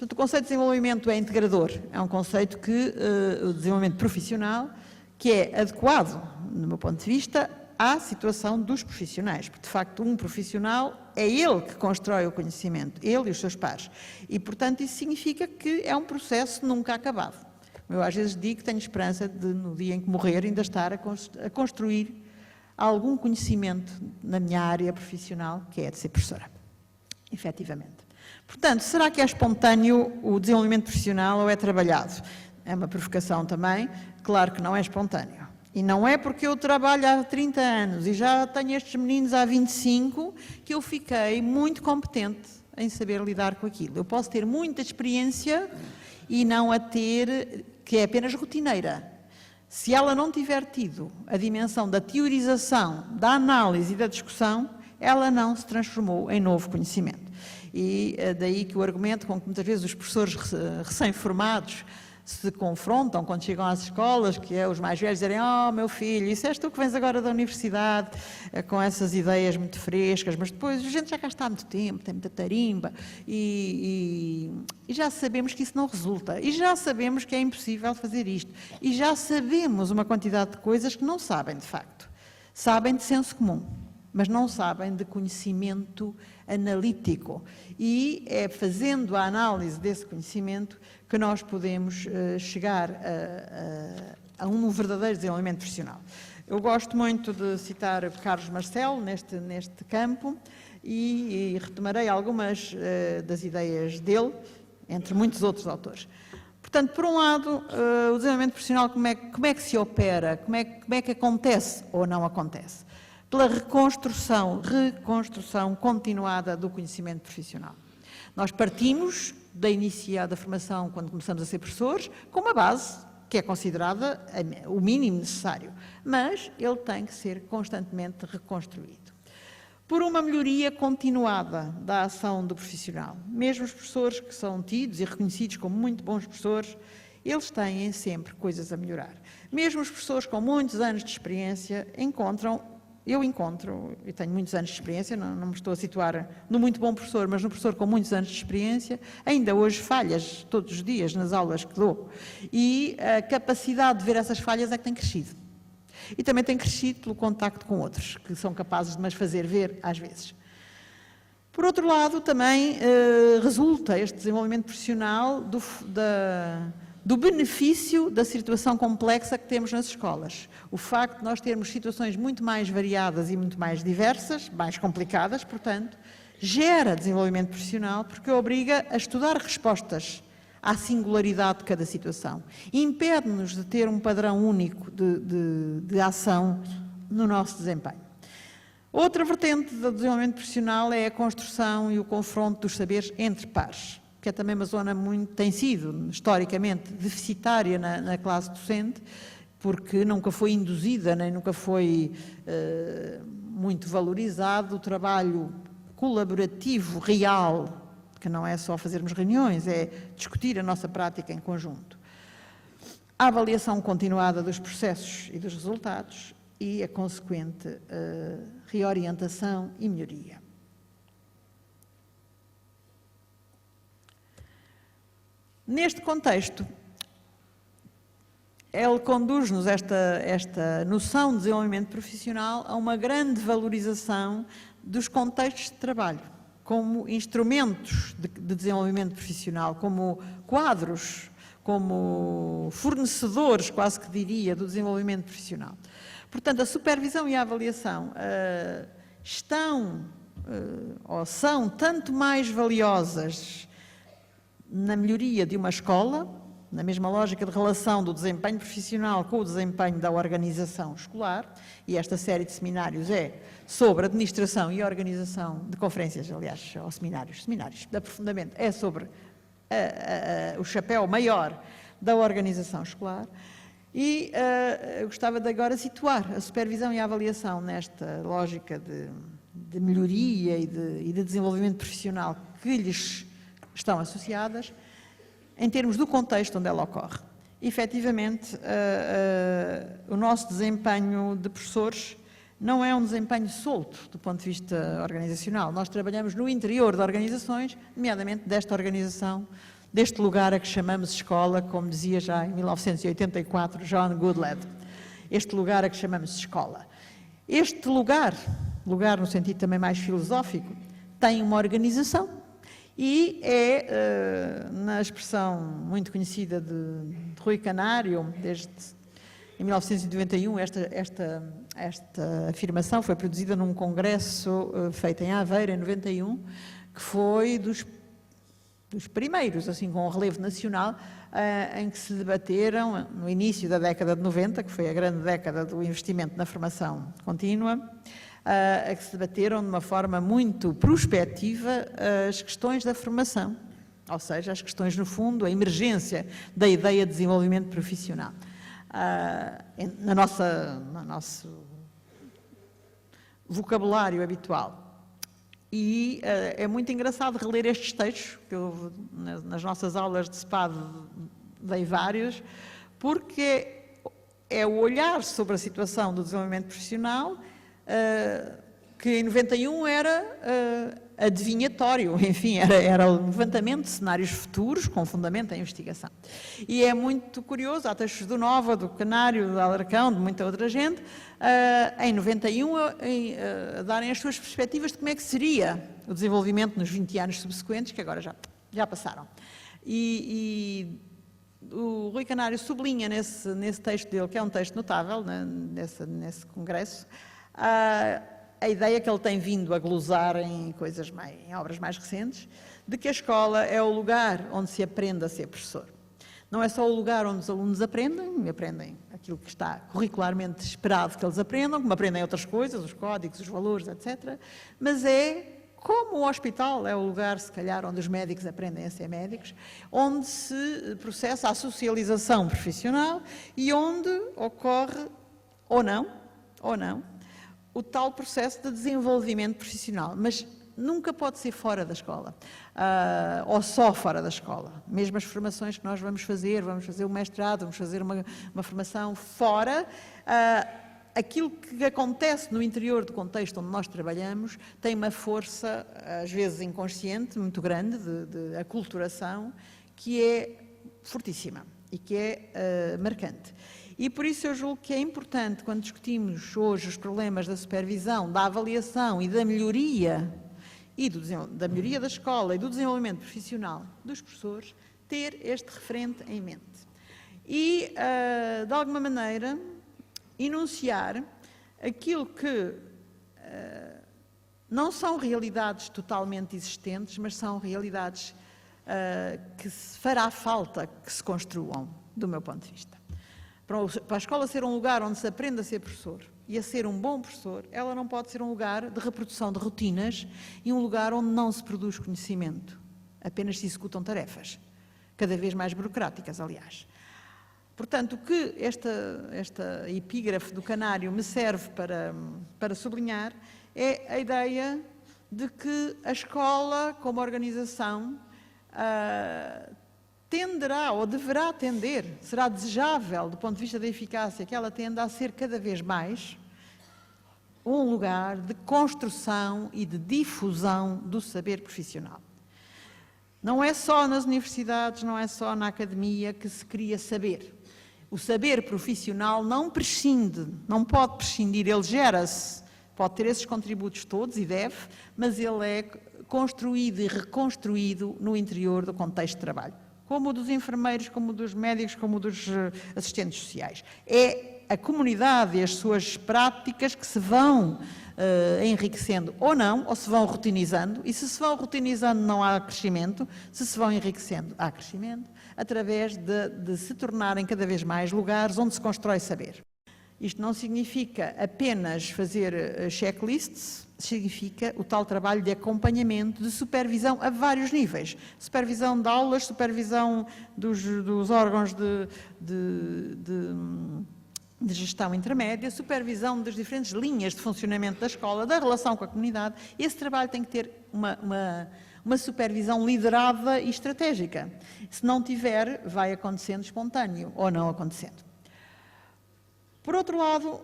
Portanto, o conceito de desenvolvimento é integrador, é um conceito que, o desenvolvimento profissional, que é adequado, do meu ponto de vista, à situação dos profissionais, porque de facto um profissional é ele que constrói o conhecimento, ele e os seus pares, e portanto isso significa que é um processo nunca acabado. Eu às vezes digo que tenho esperança de no dia em que morrer ainda estar a construir algum conhecimento na minha área profissional, que é de ser professora, efetivamente. Portanto, será que é espontâneo o desenvolvimento profissional ou é trabalhado? É uma provocação também, claro que não é espontâneo. E não é porque eu trabalho há 30 anos e já tenho estes meninos há 25 que eu fiquei muito competente em saber lidar com aquilo. Eu posso ter muita experiência e não a ter, que é apenas rotineira. Se ela não tiver tido a dimensão da teorização, da análise e da discussão, ela não se transformou em novo conhecimento. E daí que o argumento com que muitas vezes os professores recém-formados se confrontam quando chegam às escolas, que é os mais velhos dizerem: oh, meu filho, isso és tu que vens agora da universidade com essas ideias muito frescas, mas depois a gente já cá está há muito tempo, tem muita tarimba e já sabemos que isso não resulta, e já sabemos que é impossível fazer isto, e já sabemos uma quantidade de coisas que não sabem de facto. Sabem de senso comum, mas não sabem de conhecimento analítico. E é fazendo a análise desse conhecimento que nós podemos chegar a um verdadeiro desenvolvimento profissional. Eu gosto muito de citar Carlos Marcelo neste campo e retomarei algumas das ideias dele, entre muitos outros autores. Portanto, por um lado, o desenvolvimento profissional, como é que se opera, como é que acontece ou não acontece? Pela reconstrução continuada do conhecimento profissional. Nós partimos da formação, quando começamos a ser professores, com uma base que é considerada o mínimo necessário, mas ele tem que ser constantemente reconstruído. Por uma melhoria continuada da ação do profissional. Mesmo os professores que são tidos e reconhecidos como muito bons professores, eles têm sempre coisas a melhorar. Mesmo os professores com muitos anos de experiência eu tenho muitos anos de experiência, não me estou a situar no muito bom professor, mas no professor com muitos anos de experiência, ainda hoje falhas todos os dias nas aulas que dou. E a capacidade de ver essas falhas é que tem crescido. E também tem crescido pelo contacto com outros, que são capazes de me fazer ver às vezes. Por outro lado, também resulta este desenvolvimento profissional do benefício da situação complexa que temos nas escolas. O facto de nós termos situações muito mais variadas e muito mais diversas, mais complicadas, portanto, gera desenvolvimento profissional porque obriga a estudar respostas à singularidade de cada situação. Impede-nos de ter um padrão único de ação no nosso desempenho. Outra vertente do desenvolvimento profissional é a construção e o confronto dos saberes entre pares, que é também uma zona tem sido, historicamente, deficitária na classe docente, porque nunca foi induzida, nem nunca foi muito valorizado o trabalho colaborativo, real, que não é só fazermos reuniões, é discutir a nossa prática em conjunto. A avaliação continuada dos processos e dos resultados e a consequente reorientação e melhoria. Neste contexto, ele conduz-nos esta noção de desenvolvimento profissional a uma grande valorização dos contextos de trabalho, como instrumentos de desenvolvimento profissional, como quadros, como fornecedores, quase que diria, do desenvolvimento profissional. Portanto, a supervisão e a avaliação são tanto mais valiosas na melhoria de uma escola, na mesma lógica de relação do desempenho profissional com o desempenho da organização escolar, e esta série de seminários é sobre administração e organização de conferências, aliás, ou seminários de aprofundamento, é sobre o chapéu maior da organização escolar, e eu gostava de agora situar a supervisão e a avaliação nesta lógica de melhoria e de desenvolvimento profissional que lhes estão associadas, em termos do contexto onde ela ocorre. Efetivamente, o nosso desempenho de professores não é um desempenho solto do ponto de vista organizacional. Nós trabalhamos no interior de organizações, nomeadamente desta organização deste lugar a que chamamos escola, como dizia já em 1984 John Goodlad. Este lugar a que chamamos escola. Este lugar no sentido também mais filosófico, tem uma organização e é, na expressão muito conhecida de Rui Canário, em 1991, esta afirmação foi produzida num congresso feito em Aveiro, em 91, que foi dos primeiros, assim, com relevo nacional, em que se debateram, no início da década de 90, que foi a grande década do investimento na formação contínua, a que se debateram de uma forma muito prospectiva as questões da formação, ou seja, as questões, no fundo, a emergência da ideia de desenvolvimento profissional. No nosso vocabulário habitual. E é muito engraçado reler estes textos, que eu, nas nossas aulas de SPAD, dei vários, porque é o olhar sobre a situação do desenvolvimento profissional, que em 91 era adivinhatório, enfim, era o levantamento de cenários futuros com fundamento em investigação. E é muito curioso, há textos do Nova, do Canário, do Alarcão, de muita outra gente, em 91 a darem as suas perspectivas de como é que seria o desenvolvimento nos 20 anos subsequentes, que agora já passaram. E o Rui Canário sublinha nesse texto dele, que é um texto notável, nesse congresso, a ideia que ele tem vindo a glosar em obras mais recentes, de que a escola é o lugar onde se aprende a ser professor. Não é só o lugar onde os alunos aprendem aquilo que está curricularmente esperado que eles aprendam, como aprendem outras coisas, os códigos, os valores, etc. Mas é como o hospital é o lugar, se calhar, onde os médicos aprendem a ser médicos, onde se processa a socialização profissional e onde ocorre, ou não, o tal processo de desenvolvimento profissional, mas nunca pode ser fora da escola, ou só fora da escola. Mesmo as formações que nós vamos fazer o mestrado, vamos fazer uma formação fora, aquilo que acontece no interior do contexto onde nós trabalhamos tem uma força, às vezes inconsciente, muito grande, de aculturação, que é fortíssima e que é marcante. E por isso eu julgo que é importante, quando discutimos hoje os problemas da supervisão, da avaliação e da melhoria, da melhoria da escola e do desenvolvimento profissional dos professores, ter este referente em mente. E, de alguma maneira, enunciar aquilo que não são realidades totalmente existentes, mas são realidades que fará falta que se construam, do meu ponto de vista. Para a escola ser um lugar onde se aprende a ser professor e a ser um bom professor, ela não pode ser um lugar de reprodução de rotinas e um lugar onde não se produz conhecimento, apenas se executam tarefas, cada vez mais burocráticas, aliás. Portanto, o que esta epígrafe do Canário me serve para sublinhar é a ideia de que a escola, como organização, tenderá ou deverá tender, será desejável do ponto de vista da eficácia que ela tenda a ser cada vez mais um lugar de construção e de difusão do saber profissional. Não é só nas universidades, não é só na academia que se cria saber. O saber profissional não prescinde, não pode prescindir, ele gera-se, pode ter esses contributos todos e deve, mas ele é construído e reconstruído no interior do contexto de trabalho, como o dos enfermeiros, como o dos médicos, como o dos assistentes sociais. É a comunidade e as suas práticas que se vão enriquecendo ou não, ou se vão rotinizando, e se vão rotinizando não há crescimento, se vão enriquecendo há crescimento, através de se tornarem cada vez mais lugares onde se constrói saber. Isto não significa apenas fazer checklists, significa o tal trabalho de acompanhamento, de supervisão a vários níveis. Supervisão de aulas, supervisão dos órgãos de gestão intermédia, supervisão das diferentes linhas de funcionamento da escola, da relação com a comunidade. Esse trabalho tem que ter uma supervisão liderada e estratégica. Se não tiver, vai acontecendo espontâneo ou não acontecendo. Por outro lado,